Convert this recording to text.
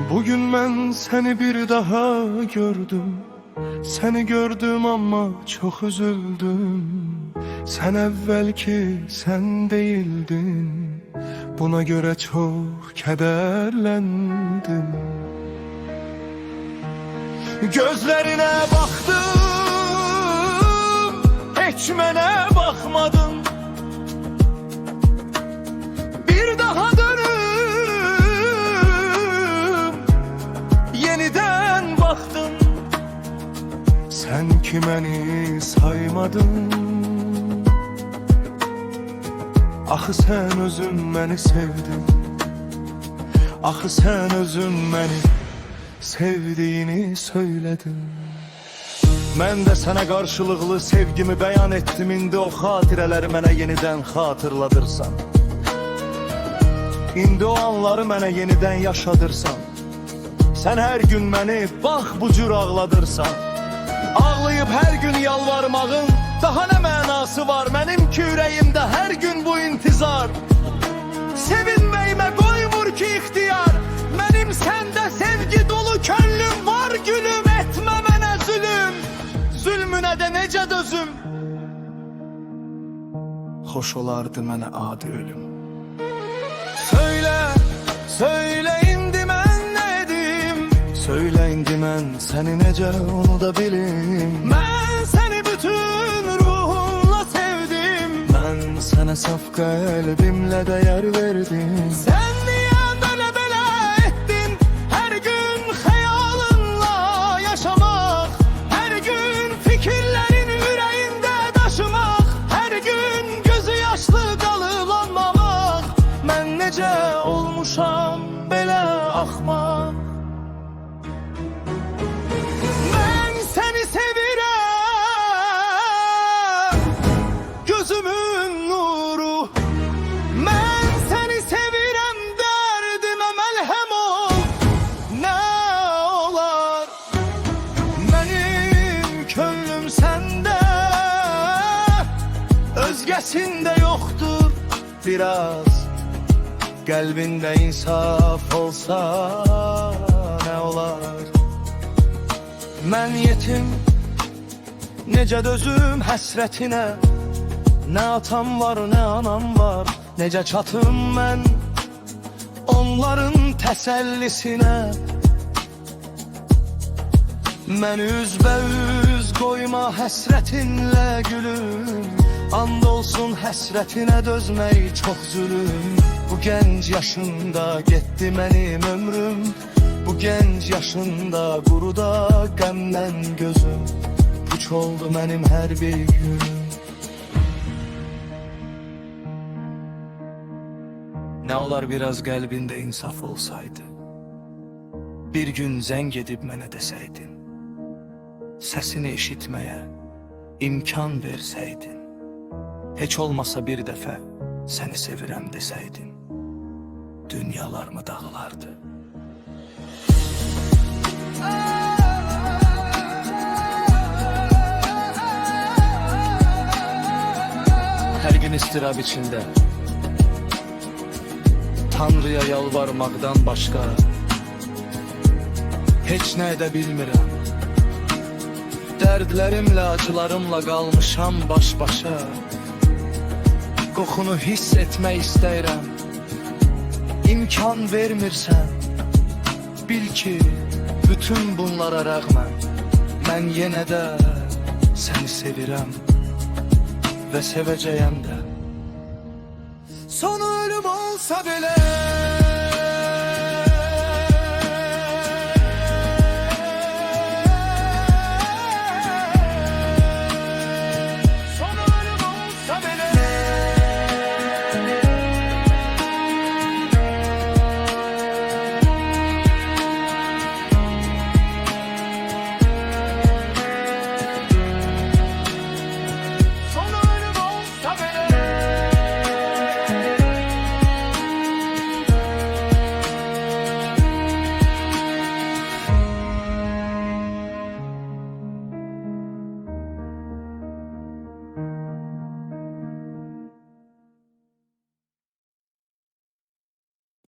Bugün ben seni bir daha gördüm. Seni gördüm ama çok üzüldüm. Sen evvelki sen değildin. Buna göre çok kederlendim. Gözlerine baktım, hiç mene bakmadın. Bir daha dönüp yeniden baktım. Sen ki beni saymadın. Axı sen özün beni sevdin. Axı sen özün beni sevdiğini söyledin. Mən də sənə qarşılıqlı sevgimi bəyan etdim. İndi o xatirələri mənə yenidən xatırladırsan. İndi o anları mənə yenidən yaşadırsan. Sən hər gün məni bax bu cür ağladırsan. Ağlayıb hər gün yalvarmağın daha nə mənası var? Mənim ki ürəyimdə hər gün bu intizar. Sevinməyimə qoymur ki ixtiyar. Mənim səndə sevgi dolu könlüm var gülüm. Etmə mənə zülüm, zülmünə də necə dözüm? Xoş olardı mənə adi ölüm. Söylə, söylə indi mən nə edim? Söylə indi mən səni necə unuda bilim? Mən səni bütün ruhumla sevdim. Mən sənə saf qəlbimlə dəyər verdim. Sən niyə belə etdin? Hər gün xəyalınla yaşamaq, hər gün fikirlərin ürəyində daşımaq, hər gün gözü yaşlı qalıb anlamaq. Mən necə olmuşam belə axmaq? Mən səni sevirəm, gözümün nuru. Mən səni sevirəm, dərdimə məlhəm ol. Nə olar? Mənim könlüm səndə, özgəsində yoxdur. Biraz qəlbində insaf olsa nə olar? Mən yetim, necə dözüm həsrətinə? Nə atam var, nə anam var. Necə çatım mən onların təsəllisinə? Mən üzbəüz qoyma həsrətinlə gülüm. And olsun həsrətinə dözmək çox zülüm. Bu gənc yaşında getdi mənim ömrüm. Bu gənc yaşında quruda qəmdən gözüm. Puç oldu mənim hər bir günüm. Nə olar biraz qəlbində insaf olsaydı? Bir gün zəng edib mənə desəydin, səsini eşitməyə imkan versəydin. Heç olmasa bir dəfə səni sevirəm desəydin, dünyalar mı dağılardı? Hər gün istirab içində Tanrıya yalvarmaqdan başqa heç nə edə bilmirəm. Dərdlərimlə, acılarımla qalmışam baş-başa. Qoxunu hiss etmək istəyirəm. İmkan vermirsən. Bil ki, bütün bunlara rəğmən mən yenə də səni sevirəm və sevəcəyəm də. Son ölüm olsa belə